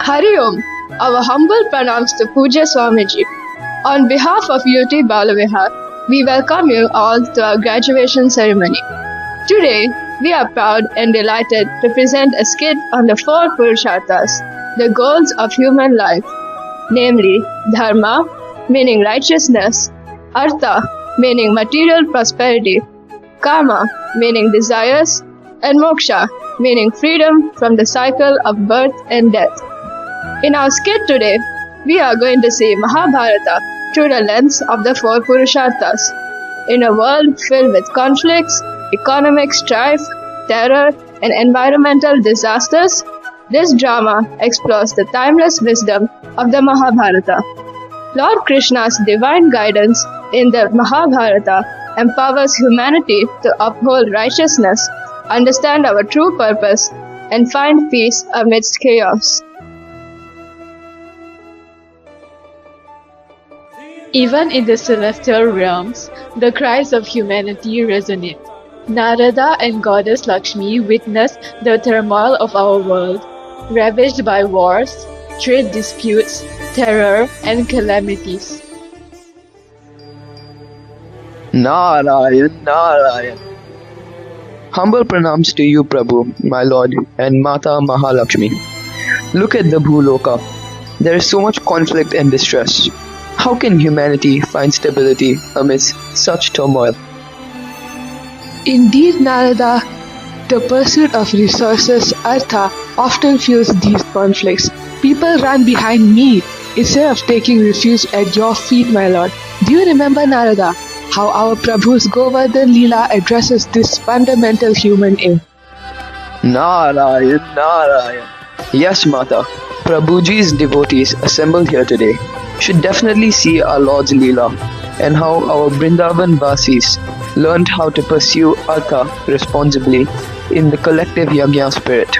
Hari Om, our humble pranams to Pujya Swamiji. On behalf of UT Balavihar, we welcome you all to our graduation ceremony. Today, we are proud and delighted to present a skit on the four Purusharthas, the goals of human life, namely Dharma, meaning righteousness, Artha, meaning material prosperity, Kama, meaning desires, and Moksha, meaning freedom from the cycle of birth and death. In our skit today, we are going to see Mahabharata through the lens of the four Purusharthas. In a world filled with conflicts, economic strife, terror, and environmental disasters, this drama explores the timeless wisdom of the Mahabharata. Lord Krishna's divine guidance in the Mahabharata empowers humanity to uphold righteousness, understand our true purpose, and find peace amidst chaos. Even in the celestial realms, the cries of humanity resonate. Narada and Goddess Lakshmi witness the turmoil of our world, ravaged by wars, trade disputes, terror, and calamities. Narayan, Narayan. Humble pranams to you, Prabhu, my Lord, and Mata Mahalakshmi. Look at the Bhuloka. There is so much conflict and distress. How can humanity find stability amidst such turmoil? Indeed, Narada, the pursuit of resources, Artha, often fuels these conflicts. People run behind me instead of taking refuge at your feet, my lord. Do you remember, Narada, how our Prabhu's Govardhan Leela addresses this fundamental human aim? Narayan, Narayan. Yes, Mata. Prabhuji's devotees assembled here today should definitely see our Lord's Leela and how our Vrindavan Vasis learned how to pursue Artha responsibly in the collective Yajna spirit.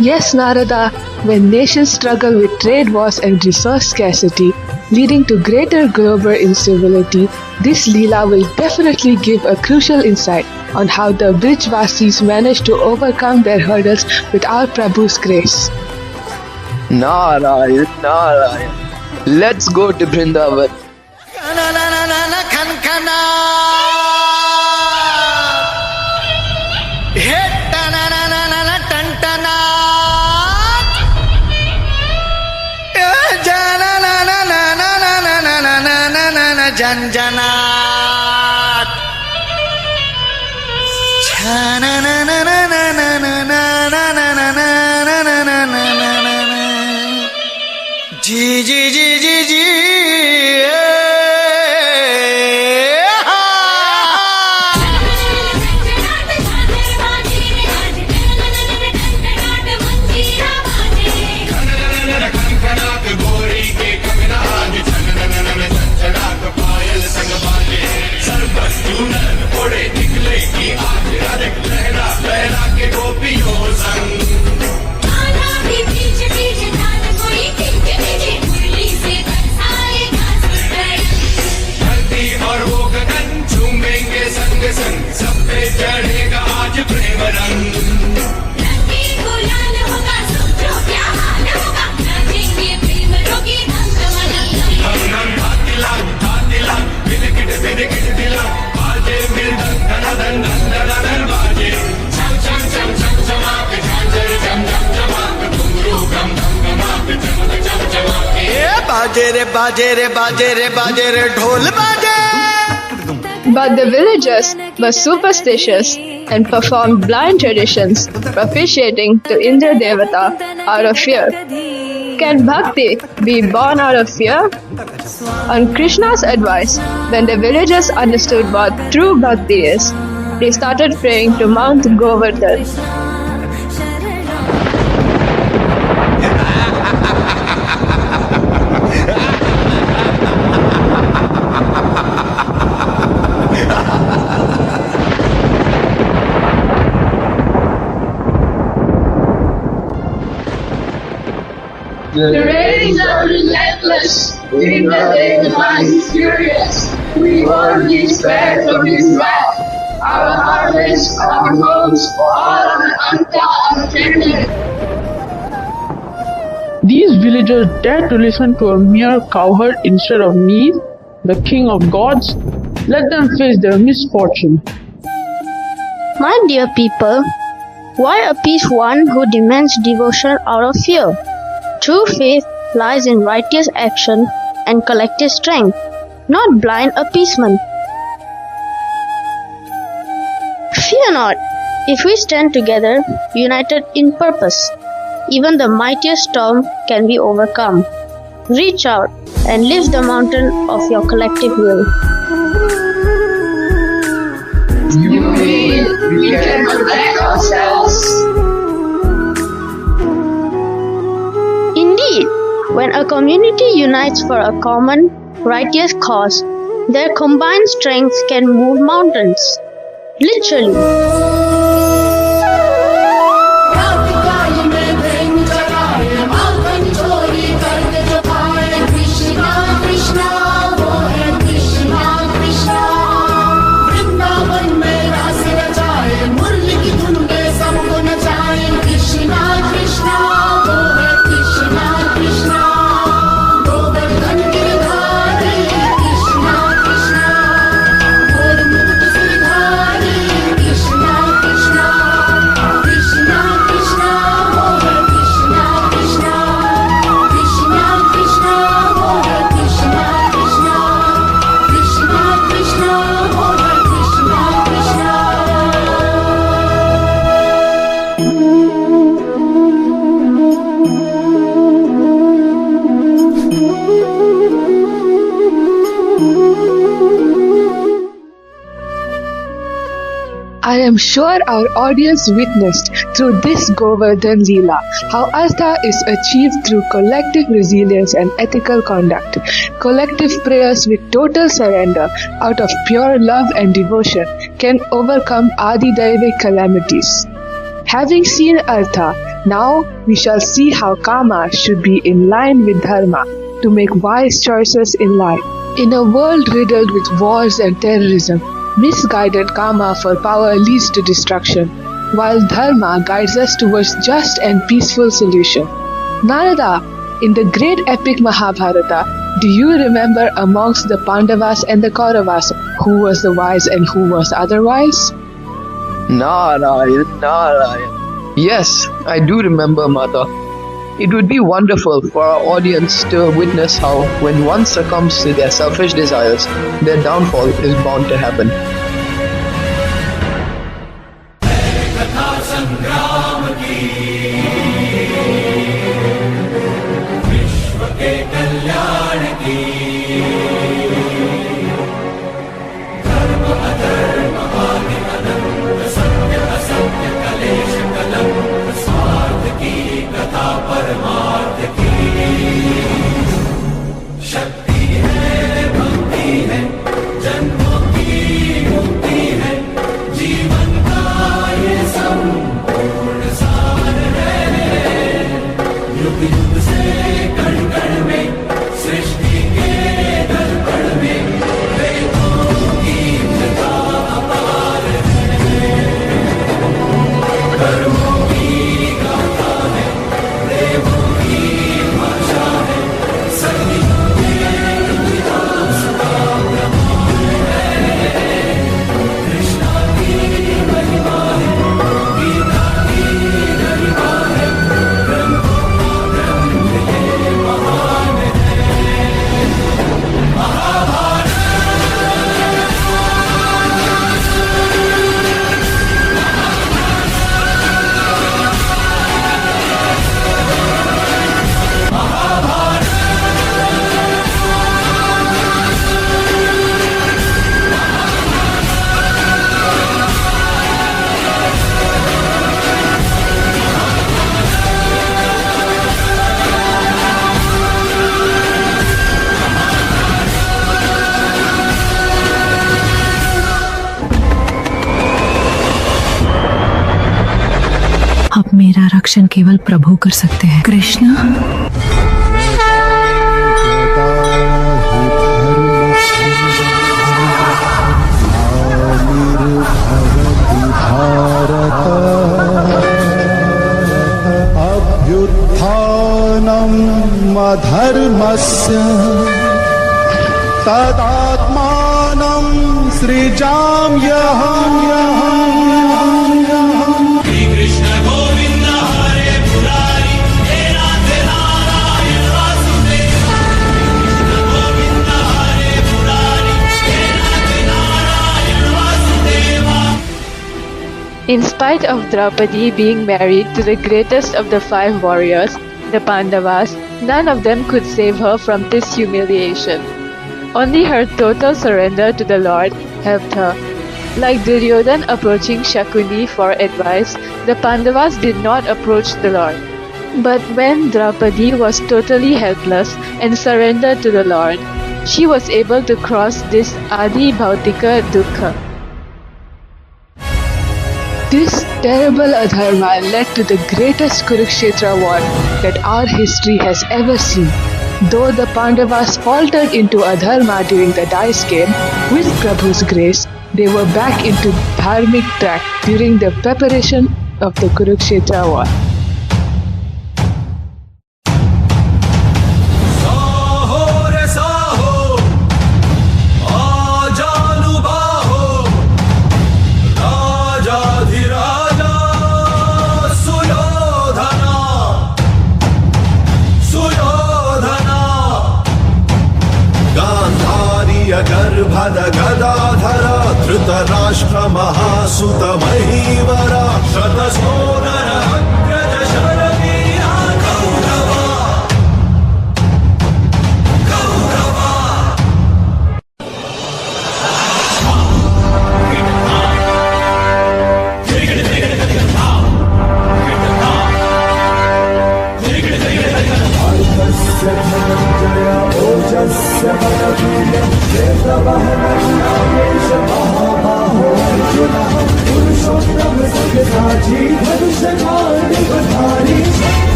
Yes, Narada, when nations struggle with trade wars and resource scarcity, leading to greater global instability, this Leela will definitely give a crucial insight on how the Brijvasis managed to overcome their hurdles with our Prabhu's grace. Narayan, Narayan. Let's go to Vrindavan. Janjanat Ji ji ji ji ji बाजे रे ढोल बाजे. But the villagers were superstitious and performed blind traditions, propitiating to Indra Devata out of fear. Can bhakti be born out of fear? On Krishna's advice, when the villagers understood what true bhakti is, they started praying to Mount Govardhan. The rains are relentless, in the divine is furious. We won't be spared from his wrath. Our harvest, our homes, all are untended. These villagers dare to listen to a mere cowherd instead of me, the king of gods. Let them face their misfortune. My dear people, why appease one who demands devotion out of fear? True faith lies in righteous action and collective strength, not blind appeasement. Fear not. If we stand together, united in purpose, even the mightiest storm can be overcome. Reach out and lift the mountain of your collective will. You mean we can protect ourselves? Indeed, when a community unites for a common, righteous cause, their combined strength can move mountains. Literally. I am sure our audience witnessed through this Govardhan Leela how Artha is achieved through collective resilience and ethical conduct. Collective prayers with total surrender out of pure love and devotion can overcome Adi Daivic calamities. Having seen Artha, now we shall see how Kama should be in line with Dharma to make wise choices in life. In a world riddled with wars and terrorism, misguided Kama for power leads to destruction, while Dharma guides us towards just and peaceful solution. Narada, in the great epic Mahabharata, do you remember amongst the Pandavas and the Kauravas who was the wise and who was otherwise? Narayan, Narayan. Yes, I do remember, Mata. It would be wonderful for our audience to witness how, when one succumbs to their selfish desires, their downfall is bound to happen. अब मेरा रक्षण केवल प्रभु कर सकते हैं। कृष्ण अभ्युत्थानम् धर्मस्य तदात्मानं सृजाम्यहम्। श्री कृष्ण गोविंद हरे मुरारी हे राधे नारायण वासुदेव। कृष्ण गोविंद हरे मुरारी हे Radhe Narayan Vasudeva. In spite of Draupadi being married to the greatest of the 5 warriors, the Pandavas, none of them could save her from this humiliation. Only her total surrender to the Lord helped her. Like Duryodhan approaching Shakuni for advice, the Pandavas did not approach the Lord. But when Draupadi was totally helpless and surrendered to the Lord, she was able to cross this Adi Bhautika Dukkha. This terrible adharma led to the greatest Kurukshetra war that our history has ever seen. Though the Pandavas faltered into adharma during the dice game, with Prabhu's grace, they were back into dharmic track during the preparation of the Kurukshetra war. Saho रे साहो आजानुबाहो राजाधिराजा सुयोधना सुयोधना गांधार्य गर्भद गदाधर धृतराष्ट्र महासुत महीवरा शतसोदर अग्रज शरवीरा Kaurava Kaurava.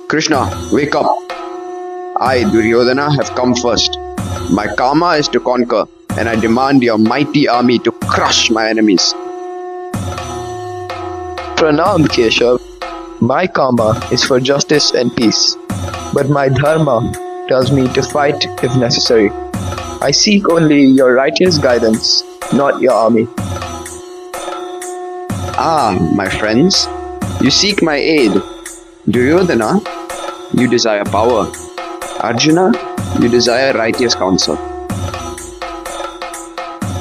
Krishna, wake up. I, Duryodhana, have come first. My karma is to conquer, and I demand your mighty army to crush my enemies. Pranam, Keshav. My karma is for justice and peace, but my dharma tells me to fight if necessary. I seek only your righteous guidance, not your army. Ah, my friends, you seek my aid. Duryodhana, you desire power. Arjuna, you desire righteous counsel.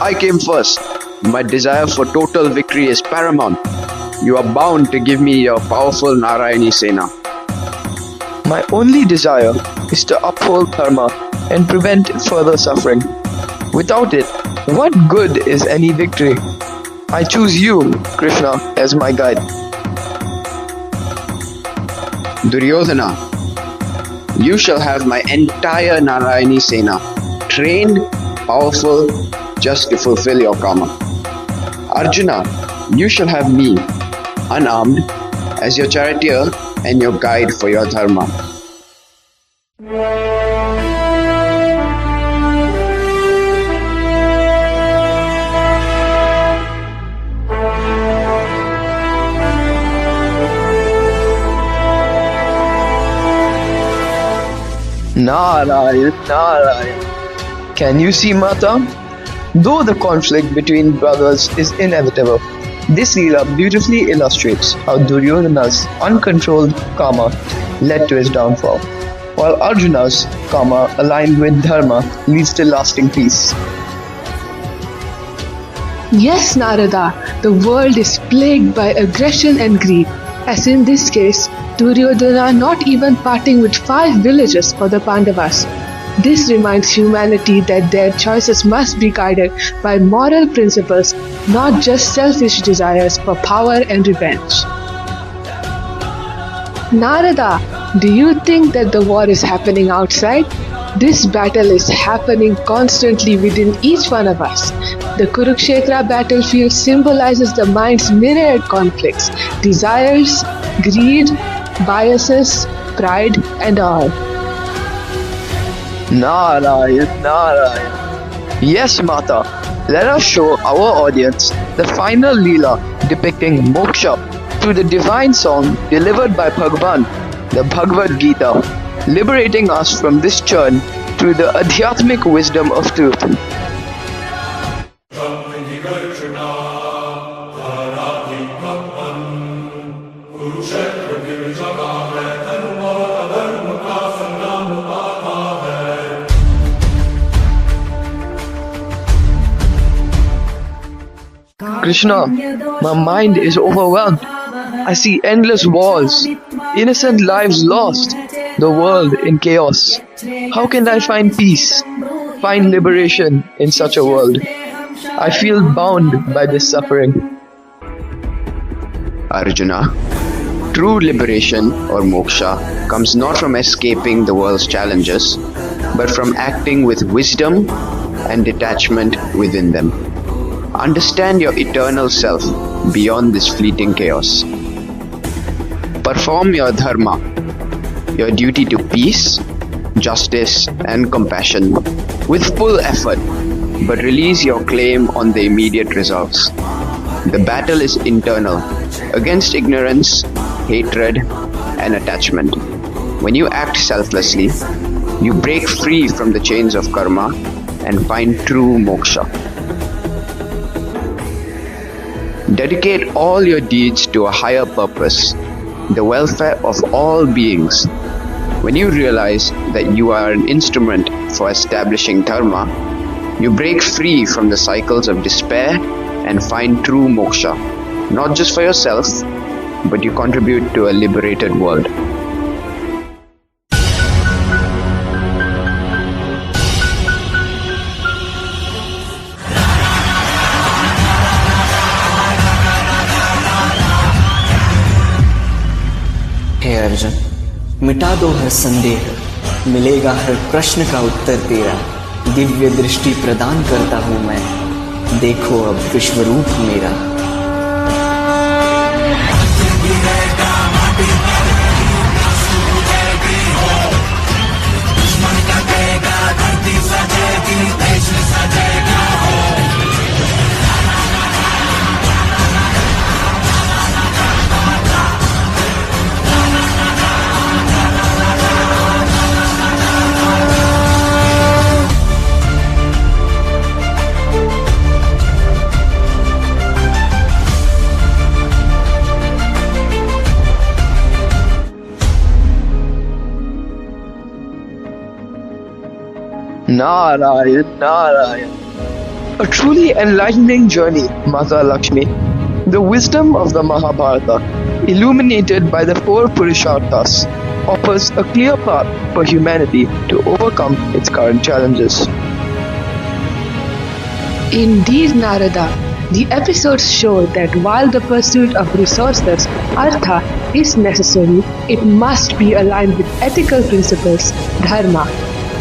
I came first. My desire for total victory is paramount. You are bound to give me your powerful Narayani Sena. My only desire is to uphold dharma and prevent further suffering. Without it, what good is any victory? I choose you, Krishna, as my guide. Duryodhana, you shall have my entire Narayani Sena, trained, powerful, just to fulfill your karma. Arjuna, you shall have me, unarmed, as your charioteer and your guide for your dharma. Narayan, Narayan. Can you see, Mata? Though the conflict between brothers is inevitable, this Leela beautifully illustrates how Duryodhana's uncontrolled karma led to his downfall, while Arjuna's karma aligned with dharma leads to lasting peace. Yes, Narada, the world is plagued by aggression and greed, as in this case, Duryodhana not even parting with 5 villages for the Pandavas. This reminds humanity that their choices must be guided by moral principles, not just selfish desires for power and revenge. Narada, do you think that the war is happening outside? This battle is happening constantly within each one of us. The Kurukshetra battlefield symbolizes the mind's myriad conflicts, desires, greed, biases, pride, and all. Narayan, Narayan. Yes, Mata. Let us show our audience the final Leela depicting moksha through the divine song delivered by Bhagwan, the Bhagavad Gita, liberating us from this churn through the Adhyatmic wisdom of truth. Krishna, my mind is overwhelmed. I see endless wars, innocent lives lost, the world in chaos. How can I find peace, find liberation in such a world? I feel bound by this suffering. Arjuna, true liberation or moksha comes not from escaping the world's challenges, but from acting with wisdom and detachment within them. Understand your eternal self beyond this fleeting chaos. Perform your dharma, your duty to peace, justice, and compassion with full effort, but release your claim on the immediate results. The battle is internal, against ignorance, hatred, and attachment. When you act selflessly, you break free from the chains of karma and find true moksha. Dedicate all your deeds to a higher purpose, the welfare of all beings. When you realize that you are an instrument for establishing dharma, you break free from the cycles of despair and find true moksha, not just for yourself, but you contribute to a liberated world. हे अर्जुन, मिटा दो हर संदेह, मिलेगा हर प्रश्न का उत्तर तेरा। दिव्य दृष्टि प्रदान करता हूँ मैं, देखो अब विश्वरूप मेरा। Narayan, Narayan. A truly enlightening journey, Mata Lakshmi. The wisdom of the Mahabharata, illuminated by the four Purusharthas, offers a clear path for humanity to overcome its current challenges. Indeed, Narada, the episodes show that while the pursuit of resources, artha, is necessary, it must be aligned with ethical principles, dharma.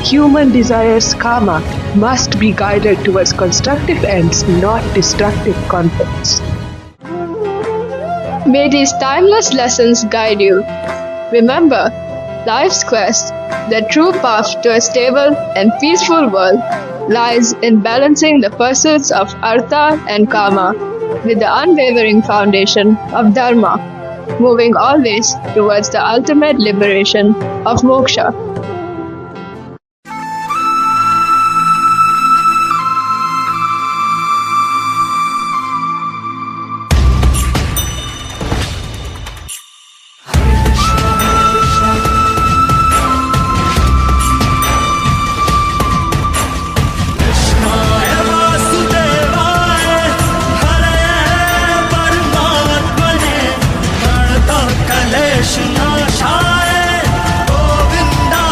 Human desires, karma, must be guided towards constructive ends, not destructive conflicts. May these timeless lessons guide you. Remember, life's quest, the true path to a stable and peaceful world, lies in balancing the pursuits of artha and kama with the unwavering foundation of dharma, moving always towards the ultimate liberation of moksha. Govinda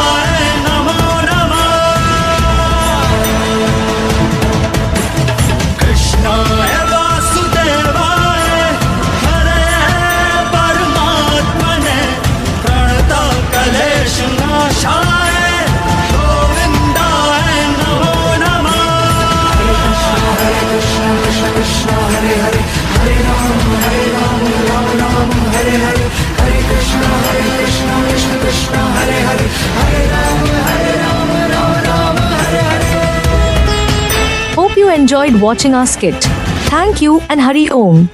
enjoyed watching our skit. Thank you and Hari Om.